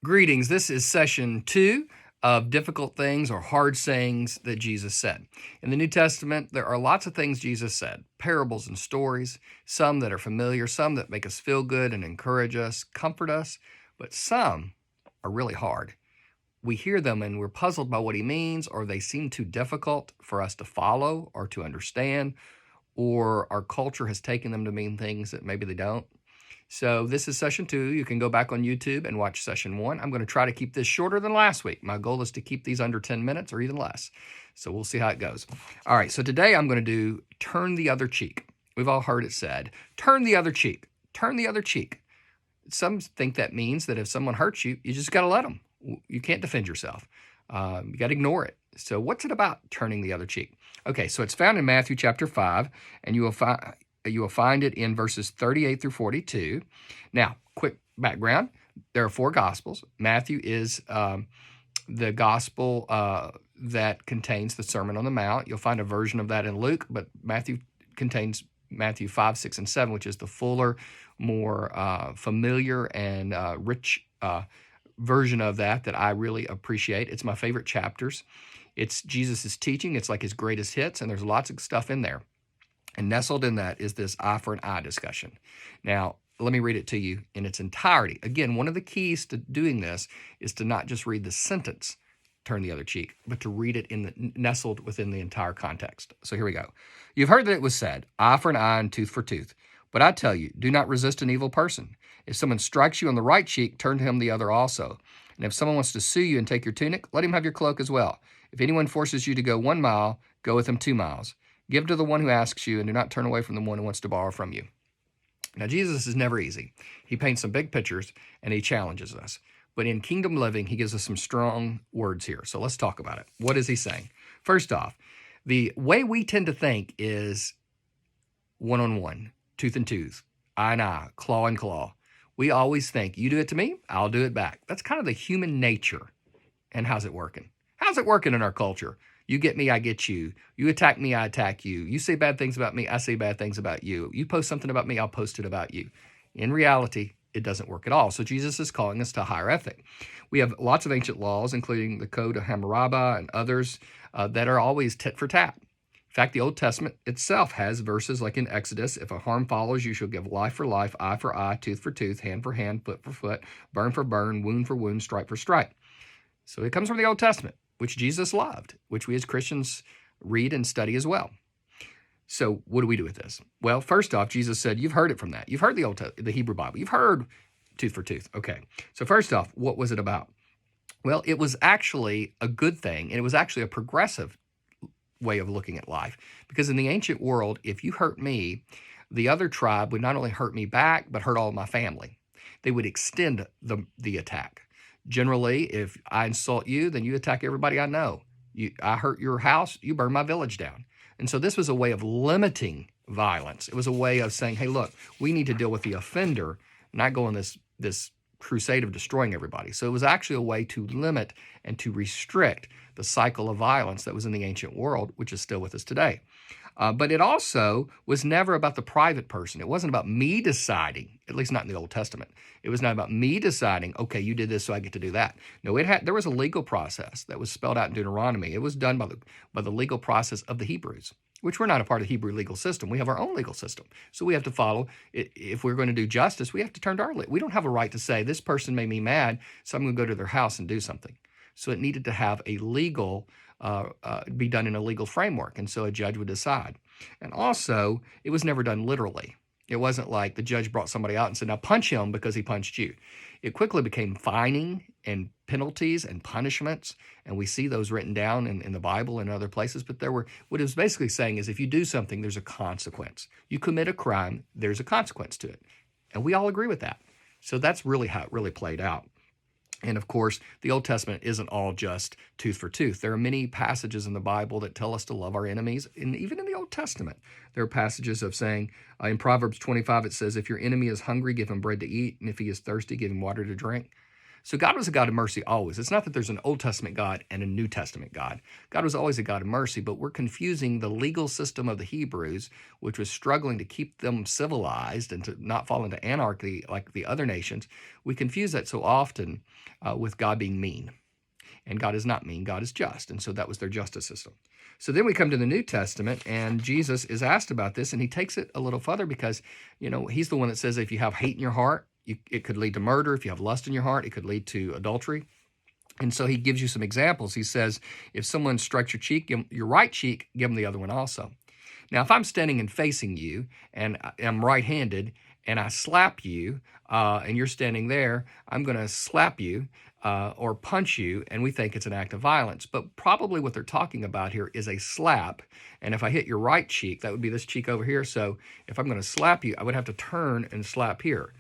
Greetings. This is session 2 of difficult things or hard sayings that Jesus said. In the New Testament, there are lots of things Jesus said, parables and stories, some that are familiar, some that make us feel good and encourage us, comfort us, but some are really hard. We hear them and we're puzzled by what he means, or they seem too difficult for us to follow or to understand, or our culture has taken them to mean things that maybe they don't. So this is session 2. You can go back on YouTube and watch session 1. I'm going to try to keep this shorter than last week. My goal is to keep these under 10 minutes or even less. So we'll see how it goes. All right, so today I'm going to do turn the other cheek. We've all heard it said, turn the other cheek, turn the other cheek. Some think that means that if someone hurts you, you just got to let them. You can't defend yourself. You got to ignore it. So what's it about turning the other cheek? Okay, so it's found in Matthew chapter 5, and you will find it in verses 38 through 42. Now, quick background. There are 4 Gospels. Matthew is the Gospel that contains the Sermon on the Mount. You'll find a version of that in Luke, but Matthew contains Matthew 5, 6, and 7, which is the fuller, more familiar and rich version of that I really appreciate. It's my favorite chapters. It's Jesus' teaching. It's like his greatest hits, and there's lots of stuff in there. And nestled in that is this eye for an eye discussion. Now, let me read it to you in its entirety. Again, one of the keys to doing this is to not just read the sentence, turn the other cheek, but to read it nestled within the entire context. So here we go. You've heard that it was said, eye for an eye and tooth for tooth. But I tell you, do not resist an evil person. If someone strikes you on the right cheek, turn to him the other also. And if someone wants to sue you and take your tunic, let him have your cloak as well. If anyone forces you to go 1 mile, go with him 2 miles. Give to the one who asks you, and do not turn away from the one who wants to borrow from you. Now, Jesus is never easy. He paints some big pictures, and he challenges us. But in kingdom living, he gives us some strong words here. So let's talk about it. What is he saying? First off, the way we tend to think is one-on-one, tooth and tooth, eye and eye, claw and claw. We always think, you do it to me, I'll do it back. That's kind of the human nature. And how's it working? How's it working in our culture? You get me, I get you. You attack me, I attack you. You say bad things about me, I say bad things about you. You post something about me, I'll post it about you. In reality, it doesn't work at all. So Jesus is calling us to higher ethic. We have lots of ancient laws, including the Code of Hammurabi and others that are always tit for tat. In fact, the Old Testament itself has verses like in Exodus, if a harm follows, you shall give life for life, eye for eye, tooth for tooth, hand for hand, foot for foot, burn for burn, wound for wound, stripe for stripe. So it comes from the Old Testament, which Jesus loved, which we as Christians read and study as well. So what do we do with this? Well, first off, Jesus said, you've heard it from that. You've heard the Hebrew Bible. You've heard tooth for tooth. Okay. So first off, what was it about? Well, it was actually a good thing, and it was actually a progressive way of looking at life. Because in the ancient world, if you hurt me, the other tribe would not only hurt me back, but hurt all of my family. They would extend the attack. Generally, if I insult you, then you attack everybody I know. I hurt your house, you burn my village down. And so this was a way of limiting violence. It was a way of saying, hey, look, we need to deal with the offender, not go on this crusade of destroying everybody. So it was actually a way to limit and to restrict the cycle of violence that was in the ancient world, which is still with us today. But it also was never about the private person. It wasn't about me deciding, at least not in the Old Testament. It was not about me deciding, okay, you did this, so I get to do that. No, there was a legal process that was spelled out in Deuteronomy. It was done by the legal process of the Hebrews, which we're not a part of the Hebrew legal system. We have our own legal system. So we have to follow. If we're going to do justice, we have to turn to our we don't have a right to say, this person made me mad, so I'm going to go to their house and do something. So it needed to have a legal be done in a legal framework, and so a judge would decide. And also, it was never done literally. It wasn't like the judge brought somebody out and said, now punch him because he punched you. It quickly became fining and penalties and punishments, and we see those written down in the Bible and other places, but what it was basically saying is if you do something, there's a consequence. You commit a crime, there's a consequence to it. And we all agree with that. So that's really how it really played out. And of course, the Old Testament isn't all just tooth for tooth. There are many passages in the Bible that tell us to love our enemies. And even in the Old Testament, there are passages of saying, in Proverbs 25, it says, if your enemy is hungry, give him bread to eat. And if he is thirsty, give him water to drink. So God was a God of mercy always. It's not that there's an Old Testament God and a New Testament God. God was always a God of mercy, but we're confusing the legal system of the Hebrews, which was struggling to keep them civilized and to not fall into anarchy like the other nations. We confuse that so often with God being mean. And God is not mean, God is just. And so that was their justice system. So then we come to the New Testament, and Jesus is asked about this, and he takes it a little further because, he's the one that says if you have hate in your heart, it could lead to murder. If you have lust in your heart, it could lead to adultery. And so he gives you some examples. He says, if someone strikes your cheek, your right cheek, give them the other one also. Now, if I'm standing and facing you, and I'm right-handed, and I slap you, and you're standing there, I'm going to slap you or punch you, and we think it's an act of violence. But probably what they're talking about here is a slap. And if I hit your right cheek, that would be this cheek over here. So if I'm going to slap you, I would have to turn and slap here,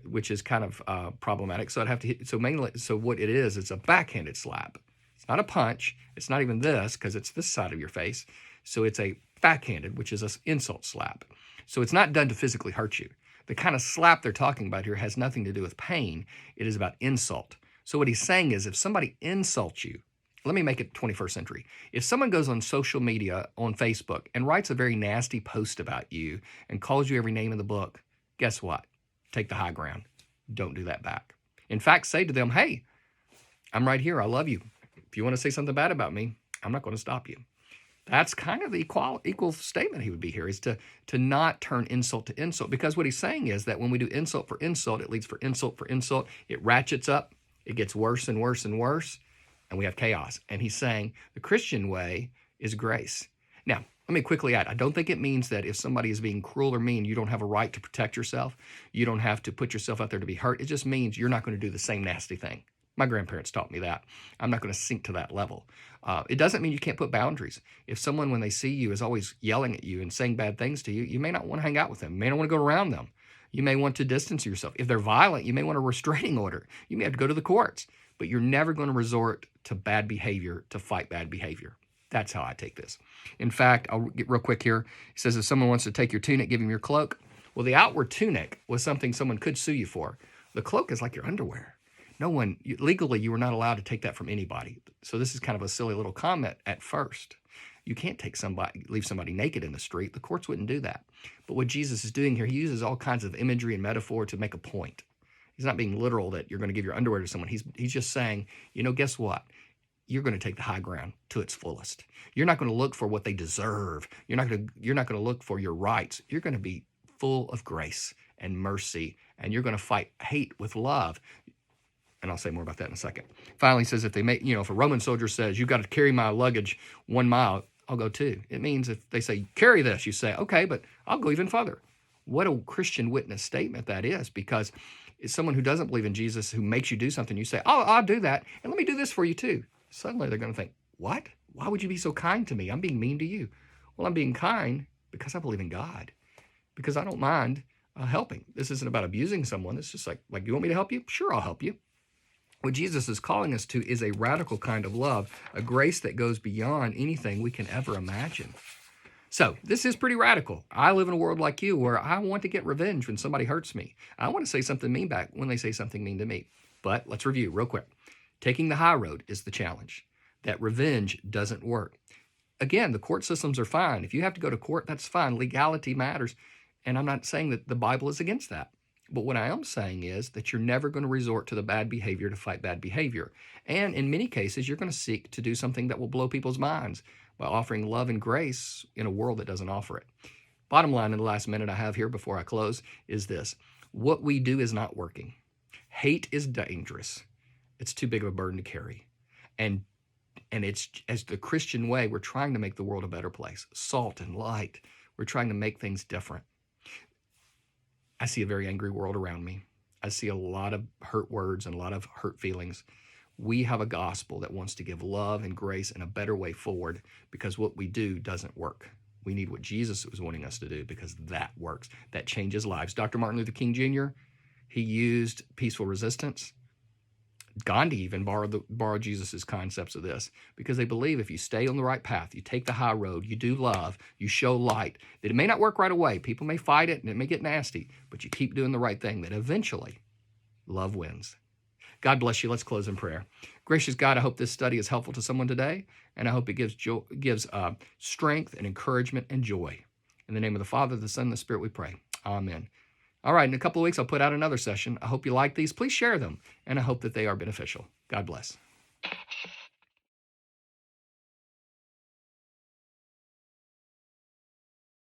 which is kind of problematic. So I'd have to hit. So what it is, it's a backhanded slap. It's not a punch. It's not even this, because it's this side of your face. So it's a backhanded, which is an insult slap. So it's not done to physically hurt you. The kind of slap they're talking about here has nothing to do with pain. It is about insult. So what he's saying is, if somebody insults you, let me make it 21st century. If someone goes on social media, on Facebook, and writes a very nasty post about you and calls you every name in the book, guess what? Take the high ground. Don't do that back. In fact, say to them, hey, I'm right here. I love you. If you want to say something bad about me, I'm not going to stop you. That's kind of the equal statement he would be here, is to not turn insult to insult. Because what he's saying is that when we do insult for insult, it leads for insult for insult. It ratchets up. It gets worse and worse and worse, and we have chaos. And he's saying the Christian way is grace. Now, let me quickly add, I don't think it means that if somebody is being cruel or mean, you don't have a right to protect yourself. You don't have to put yourself out there to be hurt. It just means you're not going to do the same nasty thing. My grandparents taught me that. I'm not going to sink to that level. It doesn't mean you can't put boundaries. If someone, when they see you, is always yelling at you and saying bad things to you, you may not want to hang out with them. You may not want to go around them. You may want to distance yourself. If they're violent, you may want a restraining order. You may have to go to the courts. But you're never going to resort to bad behavior to fight bad behavior. That's how I take this. In fact, I'll get real quick here. He says if someone wants to take your tunic, give him your cloak. Well, the outward tunic was something someone could sue you for. The cloak is like your underwear. Legally, you were not allowed to take that from anybody. So this is kind of a silly little comment at first. You can't leave somebody naked in the street. The courts wouldn't do that. But what Jesus is doing here, he uses all kinds of imagery and metaphor to make a point. He's not being literal that you're going to give your underwear to someone. He's just saying, guess what? You're going to take the high ground to its fullest. You're not going to look for what they deserve. You're not going to look for your rights. You're going to be full of grace and mercy, and you're going to fight hate with love. And I'll say more about that in a second. Finally, he says if a Roman soldier says, you've got to carry my luggage 1 mile, I'll go 2. It means if they say, carry this, you say, okay, but I'll go even further. What a Christian witness statement that is, because it's someone who doesn't believe in Jesus who makes you do something. You say, oh, I'll do that, and let me do this for you too. Suddenly they're going to think, what? Why would you be so kind to me? I'm being mean to you. Well, I'm being kind because I believe in God, because I don't mind helping. This isn't about abusing someone. It's just like, you want me to help you? Sure, I'll help you. What Jesus is calling us to is a radical kind of love, a grace that goes beyond anything we can ever imagine. So this is pretty radical. I live in a world like you where I want to get revenge when somebody hurts me. I want to say something mean back when they say something mean to me. But let's review real quick. Taking the high road is the challenge. That revenge doesn't work. Again, the court systems are fine. If you have to go to court, that's fine. Legality matters. And I'm not saying that the Bible is against that. But what I am saying is that you're never going to resort to the bad behavior to fight bad behavior. And in many cases, you're going to seek to do something that will blow people's minds by offering love and grace in a world that doesn't offer it. Bottom line in the last minute I have here before I close is this. What we do is not working. Hate is dangerous. It's too big of a burden to carry. And it's, as the Christian way, we're trying to make the world a better place. Salt and light. We're trying to make things different. I see a very angry world around me. I see a lot of hurt words and a lot of hurt feelings. We have a gospel that wants to give love and grace and a better way forward, because what we do doesn't work. We need what Jesus was wanting us to do, because that works. That changes lives. Dr. Martin Luther King Jr., he used peaceful resistance. Gandhi even borrowed Jesus' concepts of this, because they believe if you stay on the right path, you take the high road, you do love, you show light, that it may not work right away. People may fight it and it may get nasty, but you keep doing the right thing, that eventually love wins. God bless you. Let's close in prayer. Gracious God, I hope this study is helpful to someone today, and I hope it gives strength and encouragement and joy. In the name of the Father, the Son, and the Spirit, we pray. Amen. All right, in a couple of weeks, I'll put out another session. I hope you like these. Please share them, and I hope that they are beneficial. God bless.